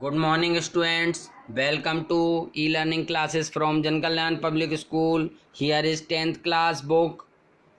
Good morning, students. Welcome to e-learning classes from Jan Kalyan Public School. Here is 10th class book,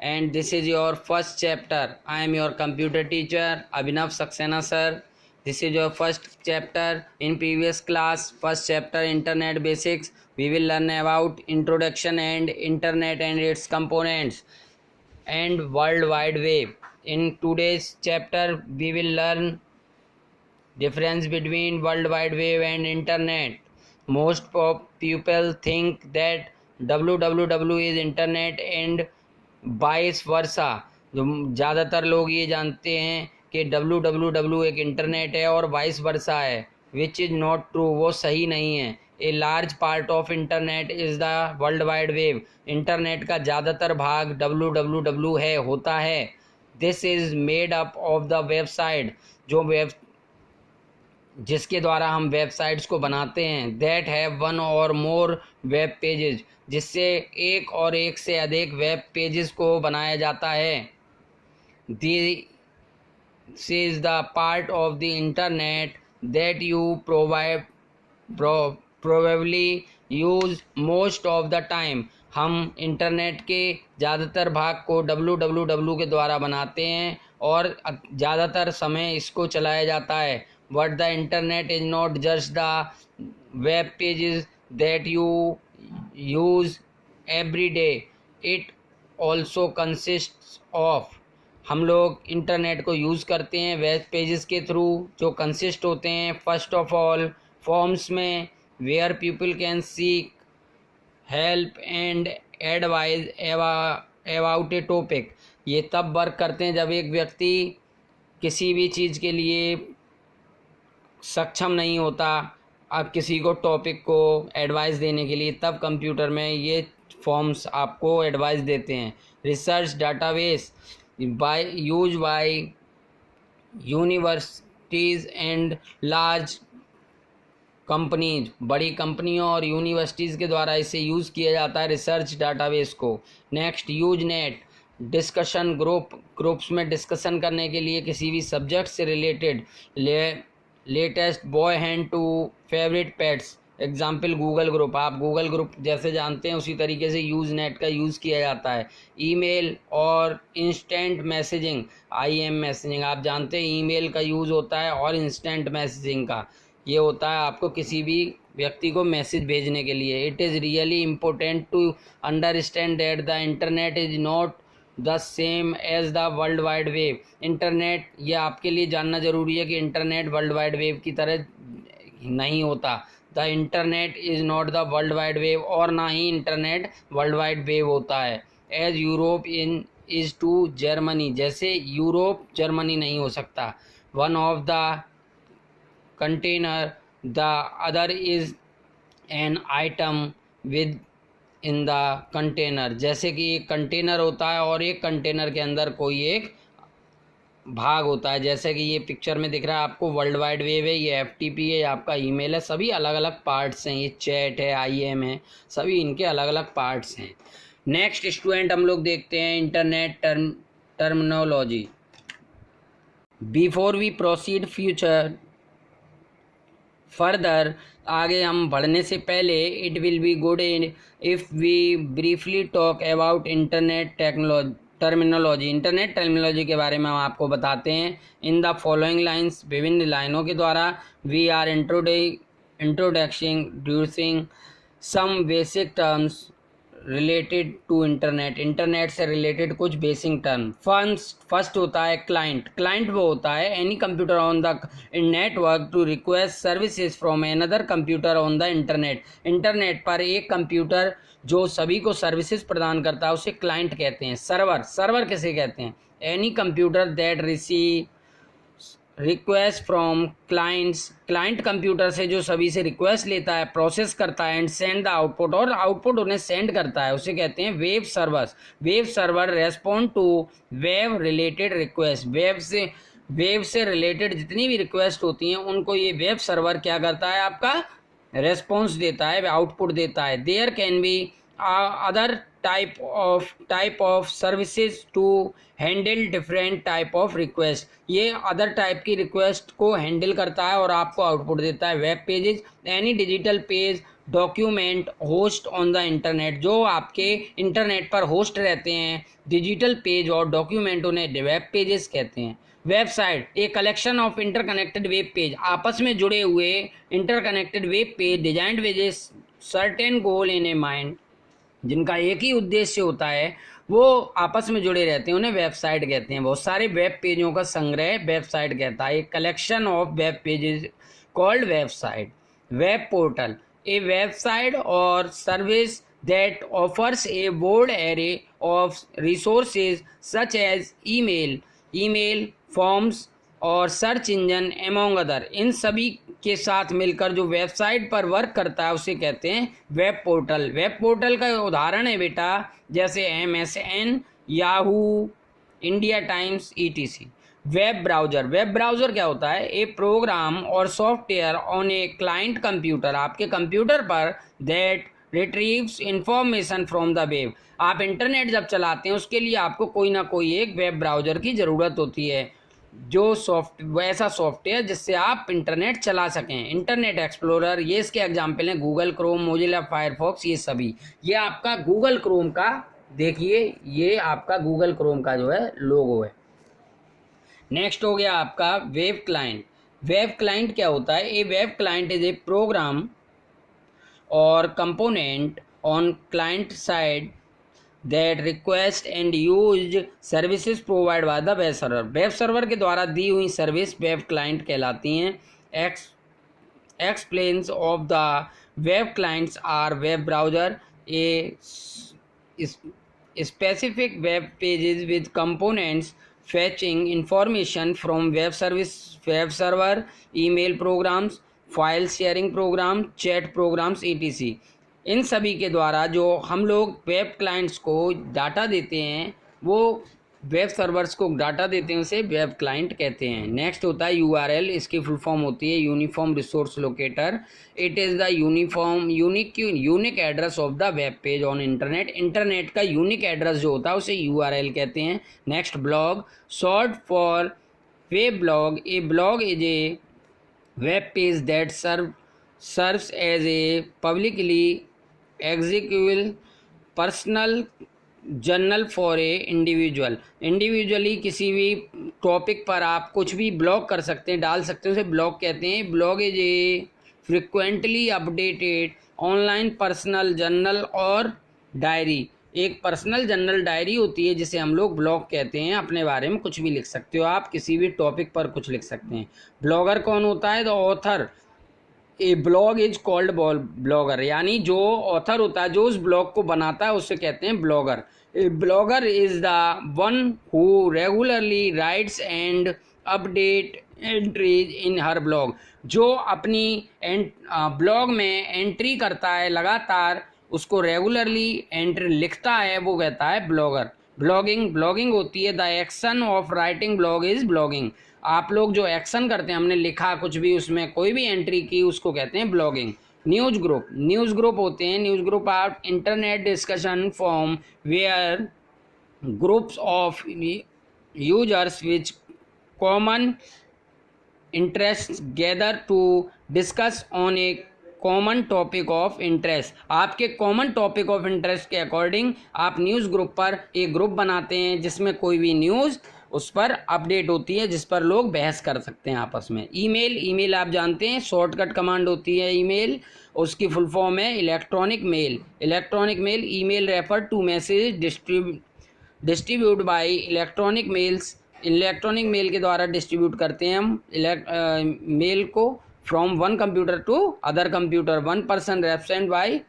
and this is your first chapter. I am your computer teacher, Abhinav Saxena sir. This is your first chapter. In previous class, first chapter Internet Basics, we will learn about introduction and Internet and its components and World Wide Web. In today's chapter, we will learn difference between World Wide Web and Internet. Most people think that www is Internet and vice versa. जो ज़्यादातर लोग ये जानते हैं कि www एक internet है और वाइस वर्सा है, विच इज़ नॉट ट्रू. वो सही नहीं है. A large part of internet is the world wide web. Internet का ज़्यादातर भाग www है होता है. This is made up of the website, जो जिसके द्वारा हम वेबसाइट्स को बनाते हैं. दैट हैव वन और मोर वेब पेजेस, जिससे एक और एक से अधिक वेब पेजेस को बनाया जाता है. This is the part of the internet that you probably use most of the time. हम इंटरनेट के ज़्यादातर भाग को www के द्वारा बनाते हैं और ज़्यादातर समय इसको चलाया जाता है. But the internet is not just the web pages that you use every day. It also consists of. हम लोग इंटरनेट को यूज़ करते हैं वेब पेजेस के थ्रू, जो कंसिस्ट होते हैं फर्स्ट ऑफ ऑल फॉर्म्स में, where people can seek help and advice about a topic. ये तब वर्क करते हैं जब एक व्यक्ति किसी भी चीज़ के लिए सक्षम नहीं होता, आप किसी को टॉपिक को एडवाइस देने के लिए, तब कंप्यूटर में ये फॉर्म्स आपको एडवाइस देते हैं. Research database use by universities and large companies. बड़ी कंपनियों और यूनिवर्सिटीज़ के द्वारा इसे यूज़ किया जाता है रिसर्च डाटाबेस को. Next Usenet discussion groups में डिस्कशन करने के लिए किसी भी सब्जेक्ट से related. Latest by hand to favourite pets. Example Google group. आप गूगल ग्रुप जैसे जानते हैं उसी तरीके से यूज नेट का यूज़ किया जाता है. ईमेल और इंस्टेंट मैसेजिंग, IM मैसेजिंग. आप जानते हैं ईमेल का यूज़ होता है और इंस्टेंट मैसेजिंग का ये होता है आपको किसी भी व्यक्ति को मैसेज भेजने के लिए. It is really important to understand that the internet is not the same as the world wide web. Internet, ये आपके लिए जानना ज़रूरी है कि इंटरनेट वर्ल्ड वाइड वेब की तरह नहीं होता. The internet is not the world wide web, और ना ही इंटरनेट वर्ल्ड वाइड वेब होता है. As Europe is to Germany, जैसे यूरोप जर्मनी नहीं हो सकता. One of the container the other is an item within the container. जैसे कि एक कंटेनर होता है और एक कंटेनर के अंदर कोई एक भाग होता है. जैसे कि ये पिक्चर में दिख रहा है आपको वर्ल्ड वाइड वेब है, ये FTP है, आपका ईमेल है. सभी अलग अलग पार्ट्स हैं. ये चैट है, IM है, सभी इनके अलग अलग पार्ट्स हैं. नेक्स्ट स्टूडेंट हम लोग देखते हैं internet terminology. Before we proceed further, आगे हम बढ़ने से पहले, it will be good if we briefly talk about internet terminology. Internet terminology के बारे में हम आपको बताते हैं. इन द फॉलोइंग लाइन्स, विभिन्न लाइनों के द्वारा, we are introducing some basic terms related to internet. Internet से रिलेटेड कुछ बेसिक टर्म. फर्स्ट होता है क्लाइंट. क्लाइंट वो होता है any computer on the network to request services from another computer on the internet. Internet पर एक computer जो सभी को सर्विसेज प्रदान करता है उसे क्लाइंट कहते हैं. सर्वर किसे कहते हैं? Any computer that receive request from clients. Client computer से जो सभी से रिक्वेस्ट लेता है, प्रोसेस करता है, एंड सेंड द आउटपुट, और आउटपुट उन्हें सेंड करता है, उसे कहते हैं web servers. Web server respond to web related request. Web से रिलेटेड जितनी भी रिक्वेस्ट होती हैं उनको ये वेब सर्वर क्या करता है, आपका रेस्पॉन्स देता है, आउटपुट देता है. There can be other type of services to handle different type of request. ये अदर टाइप की रिक्वेस्ट को हैंडल करता है और आपको आउटपुट देता है। Web pages any digital page document host on the internet, जो आपके इंटरनेट पर होस्ट रहते हैं डिजिटल पेज और डॉक्यूमेंट, उन्हें वेब पेजेस कहते हैं। Website a collection of interconnected web page, आपस में जुड़े हुए interconnected web page designed with a certain goal in a mind, जिनका एक ही उद्देश्य होता है, वो आपस में जुड़े रहते हैं, उन्हें वेबसाइट कहते हैं। बहुत सारे वेब पेजों का संग्रह वेबसाइट कहता है। एक collection of web pages called website. Web portal A website और service that offers a broad array of resources such as email forms और सर्च इंजन एमोंग अदर। इन सभी के साथ मिलकर जो वेबसाइट पर वर्क करता है उसे कहते हैं वेब पोर्टल। वेब पोर्टल का उदाहरण है बेटा जैसे MSN, Yahoo, India times ETC। Web browser क्या होता है? ए प्रोग्राम और software on a client computer, आपके कंप्यूटर पर, that retrieves information from the web. आप इंटरनेट जब चलाते हैं उसके लिए आपको कोई ना कोई एक वेब ब्राउज़र की ज़रूरत होती है, जो वैसा सॉफ्टवेयर जिससे आप इंटरनेट चला सकें। इंटरनेट एक्सप्लोरर, ये इसके एग्जाम्पल हैं गूगल क्रोम, मोजिला फायरफॉक्स, ये सभी। ये आपका गूगल क्रोम का, देखिए ये आपका गूगल क्रोम का जो है लोगो है। नेक्स्ट हो गया आपका वेब क्लाइंट। वेब क्लाइंट क्या होता है? A web client is a program or component on client side that request and use services provide by the web server. Web server के द्वारा दी हुई सर्विस वेब क्लाइंट कहलाती हैं। Examples of the web clients are web browser, a specific web pages with components fetching information from web server, email programs, file sharing program, chat programs ETC। इन सभी के द्वारा जो हम लोग वेब क्लाइंट्स को डाटा देते हैं, वो वेब सर्वर्स को डाटा देते हैं, उसे वेब क्लाइंट कहते हैं। नेक्स्ट होता है URL, इसकी फुल फॉर्म होती है uniform resource locator. It is the unique address of the web page on internet. Internet का यूनिक एड्रेस जो होता है उसे URL कहते हैं। Next blog, short for web blog. A blog is a web page that serves as a publicly accessible personal journal for a individually किसी भी topic पर आप कुछ भी ब्लॉग कर सकते हैं, डाल सकते हैं, उसे ब्लॉग कहते हैं। Blog is a frequently updated online personal journal और डायरी। एक पर्सनल जर्नल डायरी होती है जिसे हम लोग ब्लॉग कहते हैं। अपने बारे में कुछ भी लिख सकते हो, आप किसी भी टॉपिक पर कुछ लिख सकते हैं। ब्लॉगर कौन होता है? The author. A blog is called blogger, यानी जो ऑथर होता है, जो उस ब्लॉग को बनाता है, उसे कहते हैं blogger. A blogger is the one who regularly rights and update entries in her blog, जो अपनी ब्लॉग में एंट्री करता है लगातार, उसको रेगुलरली एंट्री लिखता है, वो कहता है ब्लॉगर। ब्लॉगिंग होती है the action of writing blog is blogging. आप लोग जो एक्शन करते हैं, हमने लिखा कुछ भी, उसमें कोई भी एंट्री की, उसको कहते हैं ब्लॉगिंग। न्यूज़ ग्रुप होते हैं। News group are internet discussion forum where groups of users which common interest gather to discuss on a common topic of interest. आपके कॉमन टॉपिक ऑफ इंटरेस्ट के अकॉर्डिंग आप news group पर एक group बनाते हैं जिसमें कोई भी न्यूज़ उस पर अपडेट होती है, जिस पर लोग बहस कर सकते हैं आपस में। ईमेल आप जानते हैं, शॉर्टकट कमांड होती है ईमेल, उसकी फुल फॉर्म है electronic mail. Email refer to message distribute by electronic mail के द्वारा डिस्ट्रीब्यूट करते हैं हम मेल को from one computer to other computer. One person represent by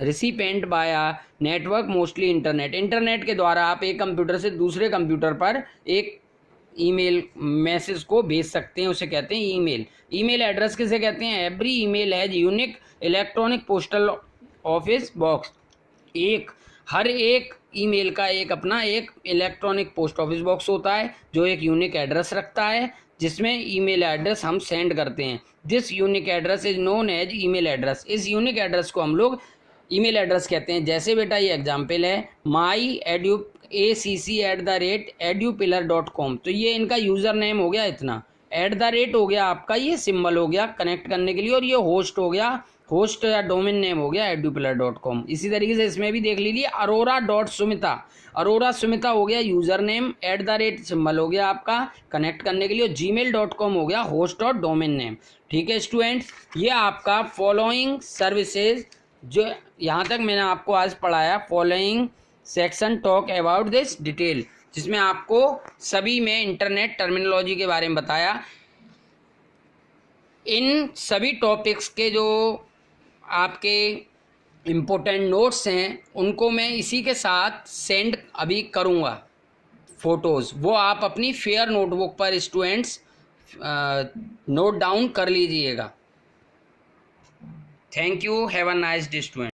recipient by network mostly internet के द्वारा आप एक कंप्यूटर से दूसरे कंप्यूटर पर एक ईमेल मैसेज को भेज सकते हैं, उसे कहते हैं ईमेल एड्रेस किसे कहते हैं? Every email has unique electronic postal office box. हर एक ईमेल का एक अपना एक इलेक्ट्रॉनिक पोस्ट ऑफिस बॉक्स होता है जो एक यूनिक एड्रेस रखता है, जिसमें ईमेल एड्रेस हम सेंड करते हैं। This unique address is known as email address. इस यूनिक एड्रेस को हम लोग ईमेल एड्रेस कहते हैं। जैसे बेटा ये एग्जाम्पल है myacc@edupillar.com, तो ये इनका यूज़र नेम हो गया, इतना @ हो गया आपका, ये सिंबल हो गया कनेक्ट करने के लिए, और ये होस्ट हो गया, होस्ट या डोमेन नेम हो गया edupillar.com। इसी तरीके से इसमें भी देख लीजिए aurora.sumita, अरोरा सुमिता हो गया यूज़र नेम, @ सिंबल हो गया आपका कनेक्ट करने के लिए, और gmail.com हो गया होस्ट और डोमेन नेम। ठीक है स्टूडेंट्स, ये आपका फॉलोइंग सर्विसेज जो यहाँ तक मैंने आपको आज पढ़ाया, following section talk about this detail, जिसमें आपको सभी में इंटरनेट टर्मिनोलॉजी के बारे में बताया। इन सभी टॉपिक्स के जो आपके इम्पोर्टेंट नोट्स हैं उनको मैं इसी के साथ सेंड अभी करूँगा, फ़ोटोज़, वो आप अपनी फेयर नोटबुक पर स्टूडेंट्स नोट डाउन कर लीजिएगा। Thank you, have a nice day student.